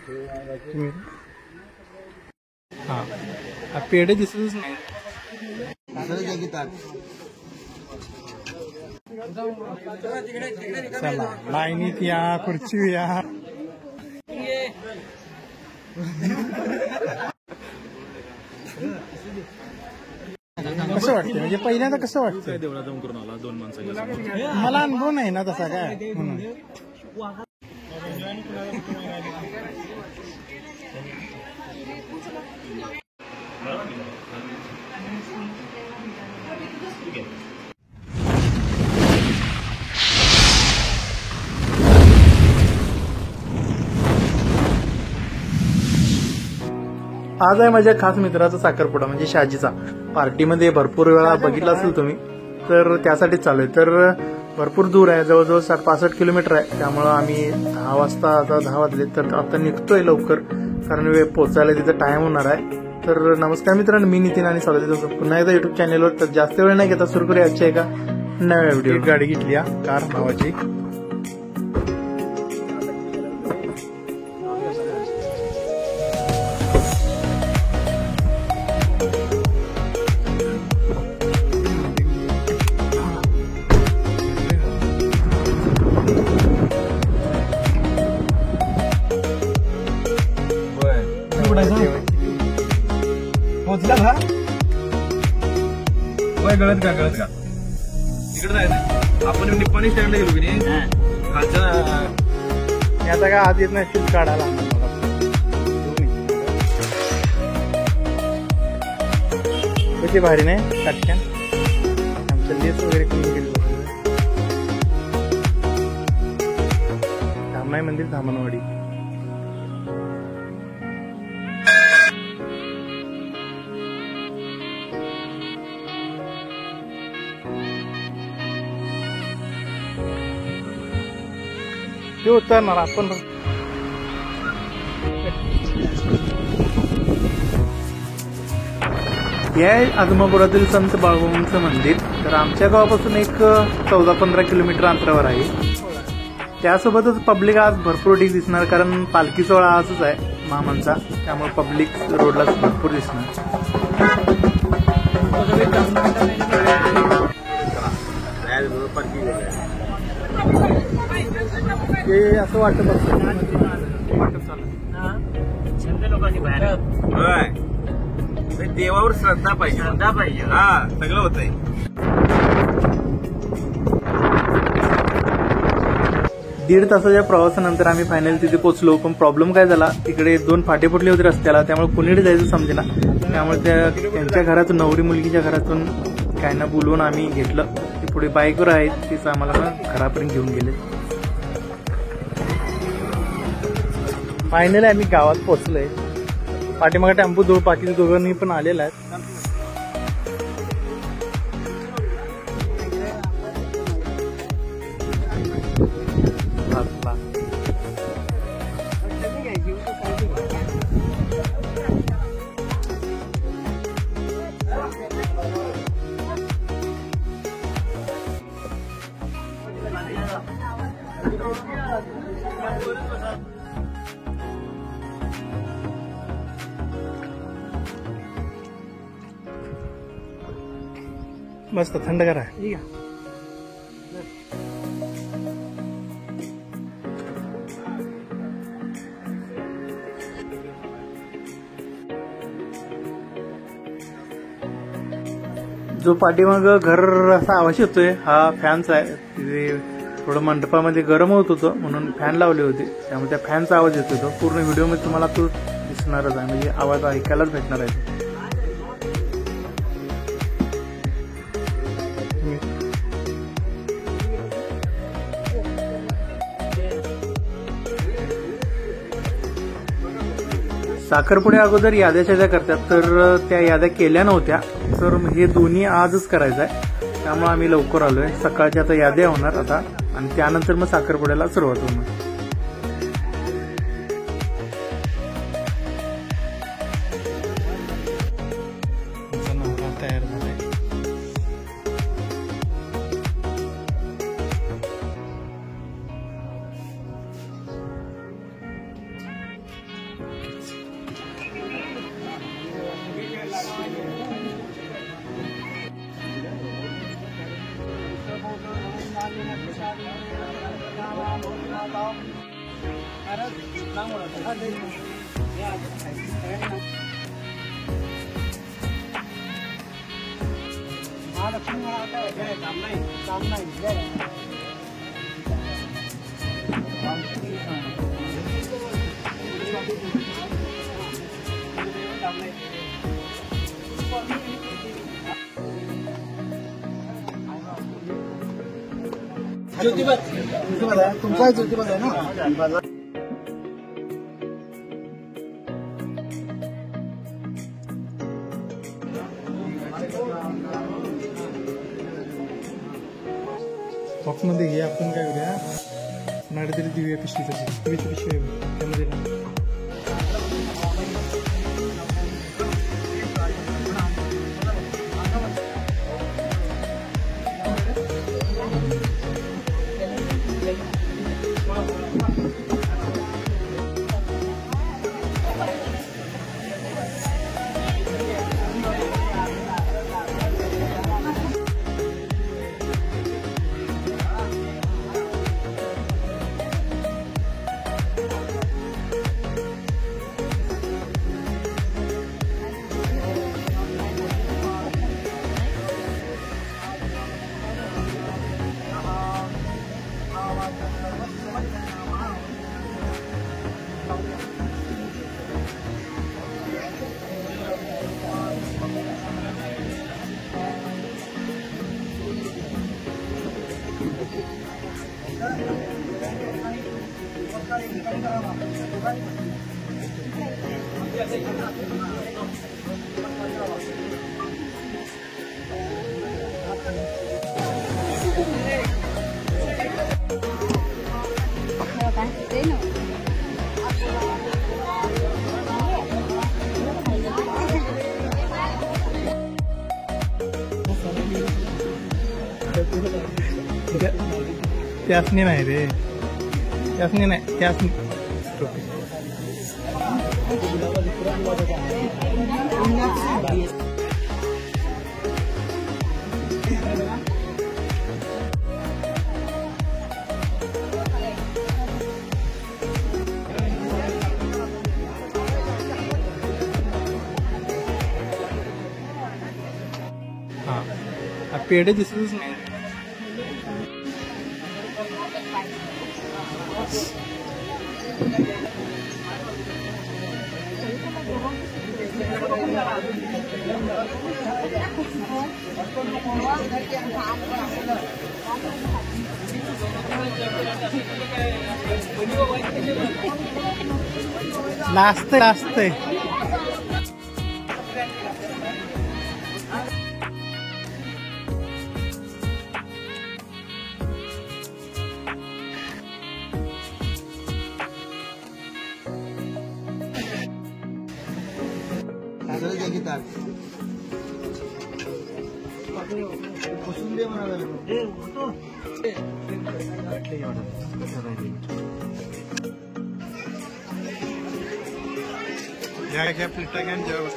हा पेढे दिसतच नाही. चला लाईनीत या, खुर्ची या. कसं वाटतं म्हणजे पहिल्यांदा कसं वाटतं? देवळा जाऊन करून आला 2 माणसांच्या. मला अनुभव नाही ना तसा काय म्हणून. आज आहे माझ्या खास मित्राचा साखरपुडा म्हणजे शाजीचा. पार्टीमध्ये भरपूर वेळा बघितला असेल तुम्ही, तर त्यासाठीच चालू आहे. तर भरपूर दूर आहे, जवळजवळ 60-65 किलोमीटर आहे. त्यामुळं आम्ही 10 वाजता, आता 10 वाजले, तर आता निघतोय लवकर, कारण वेळ पोचायला तिथं टाइम होणार आहे. तर नमस्कार मित्रांनो, मी नितीन आणि स्वागत आहे तुमचं पुन्हा एकदा युट्यूब चॅनलवर. तर जास्त वेळ नाही घेता, सुरू करूया आजच्या एका नव्या व्हिडिओ. गाडी घेतली कार नावाची. पोचला का? गळत का तिकडे जायचं. आपण निप्पाणी स्टँडला गेलो की नाही, खालच्या आता काय आत येत नाही, शूज काढायला. कशी भारी नाही काटक्यान आमच्या लेस वगैरे करून गेलो. धामणाई मंदिर, धामणवाडी. ते उतरणार आपण. हे आहे आजमापुरातील संत बाळूमामांचं मंदिर. तर आमच्या गावापासून एक 14-15 किलोमीटर अंतरावर आहे. त्यासोबतच पब्लिक आज भरपूर ढीग दिसणार, कारण पालखी सोहळा आजच आहे मामांचा, त्यामुळे पब्लिक रोडला भरपूर दिसणार. ते असं वाटत असतं देवावर श्रद्धा पाहिजे. हा सगळं होतंय. दीड तासाच्या प्रवासानंतर आम्ही फायनली तिथे पोहोचलो. पण प्रॉब्लेम काय झाला, तिकडे 2 फाटे फुटले होते रस्त्याला, त्यामुळे कुणीकडे जायचं समजेना. त्यामुळे त्यांच्या घरातून, नवरी मुलगीच्या घरातून काय ना बोलवून आम्ही घेतलं. ते पुढे बाईकवर आहेत, तीच आम्हाला घरापर्यंत घेऊन गेले. फायनली आम्ही गावात पोहोचलोय. पाठीमागे टेम्पो बाकीचे दोघांनी पण आलेला आहेत. मस्त थंडगार आहे. जो पाठीमाग घर असा आवाज येतोय, हा फॅनचा आहे. तिथे थोडं मंडपामध्ये गरम होत होतं म्हणून फॅन लावले होते, त्यामुळे त्या फॅनचा आवाज येत होता. पूर्ण व्हिडिओमध्ये तुम्हाला तो दिसणारच आहे, म्हणजे आवाज ऐकायलाच भेटणार आहे. साखरपुड्या अगोदर याद्या करतात, तर त्या याद्या केल्या नव्हत्या, तर हे दोन्ही आजच करायचं आहे. त्यामुळे आम्ही लवकर आलोय. सकाळच्या आता याद्या होणार आता, आणि त्यानंतर मग साखरपुड्याला सुरुवात होणार. तयार झालाय. ज्योतिबा तुमचा ज्योतिबा आहे ना. बॉक्समध्ये घे. आपण काय करूया, नाडी तरी देऊया पिशवी. तशी पिशवी आहे त्यामध्ये ना. त्यासनी नाही रे, त्यासनी नाही, त्यासनी हा पेढे दिसतच नाही. नाचतंय नाचतंय. या प्लेटा घ्या जेव्हा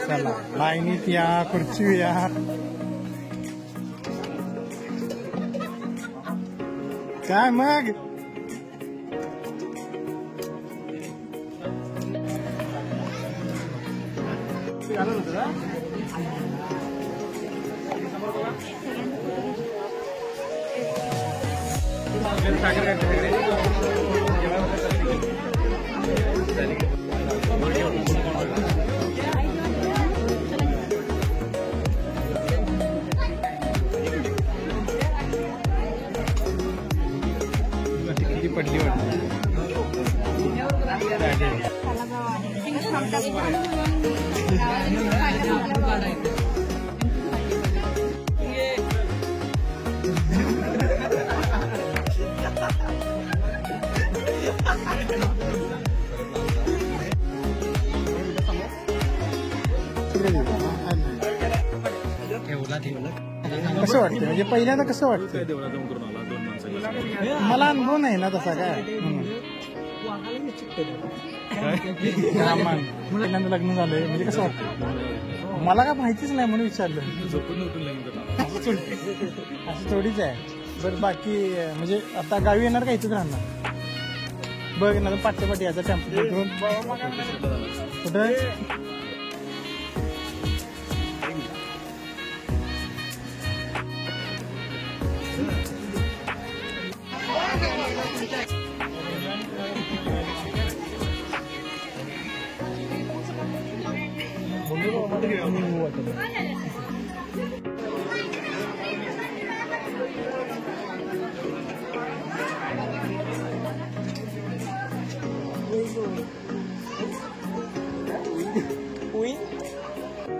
चला लाईनीत या, खुर्ची या. काय मग पडली वाटते. कसं वाटतं म्हणजे पहिल्यांदा कसं वाटतं? काय देवळा जाऊन करून आला 2 माणसाला. मला अनुभव नाही ना तसा काय पहिल्यांदा लग्न झालंय म्हणजे कसं वाटतं? मला काय माहितीच नाही म्हणून विचारलं. झोपून उठून लग्न करा. असं थोडीच आहे. बरं बाकी म्हणजे आता गावी येणार का इथेच राहणार? बघ ना पाठ्यापाठी याचा टेम्पो घेऊन कुठं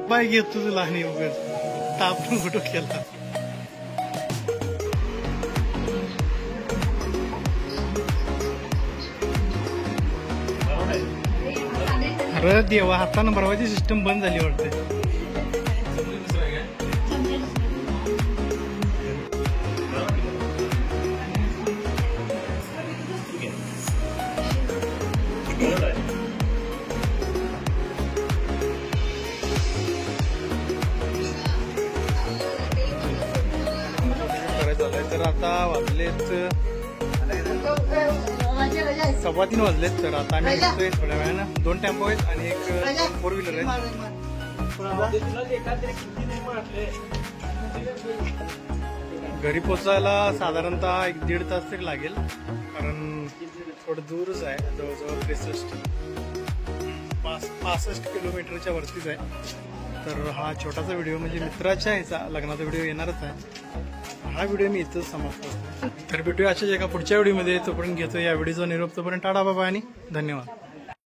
बाय घेत तुझं लहान उगाच ताप कुठं केला. अरे देवा हातानं भरवायची सिस्टम बंद झाली वाटते. तर आता वाजलेत 3:15 वाजलेत. तर आता आम्ही निघतोय थोड्या वेळानं. 2 टेम्पो आहेत आणि एक 4 व्हीलर आहे. घरी पोचायला साधारणतः 1-1.5 तास तरी लागेल कारण थोडं दूरच आहे. जवळजवळ 65 किलोमीटरच्या वरतीच आहे. तर हा छोटासा व्हिडिओ म्हणजे मित्राच्या ह्याचा लग्नाचा व्हिडिओ येणारच आहे. हा व्हिडिओ मी इथंच समाप्त करतो. तर भेटूया अशाच एका पुढच्या व्हिडिओमध्ये. तोपर्यंत घेतो या व्हिडिओचा निरोप. तोपर्यंत टाटा बाबा आणि धन्यवाद.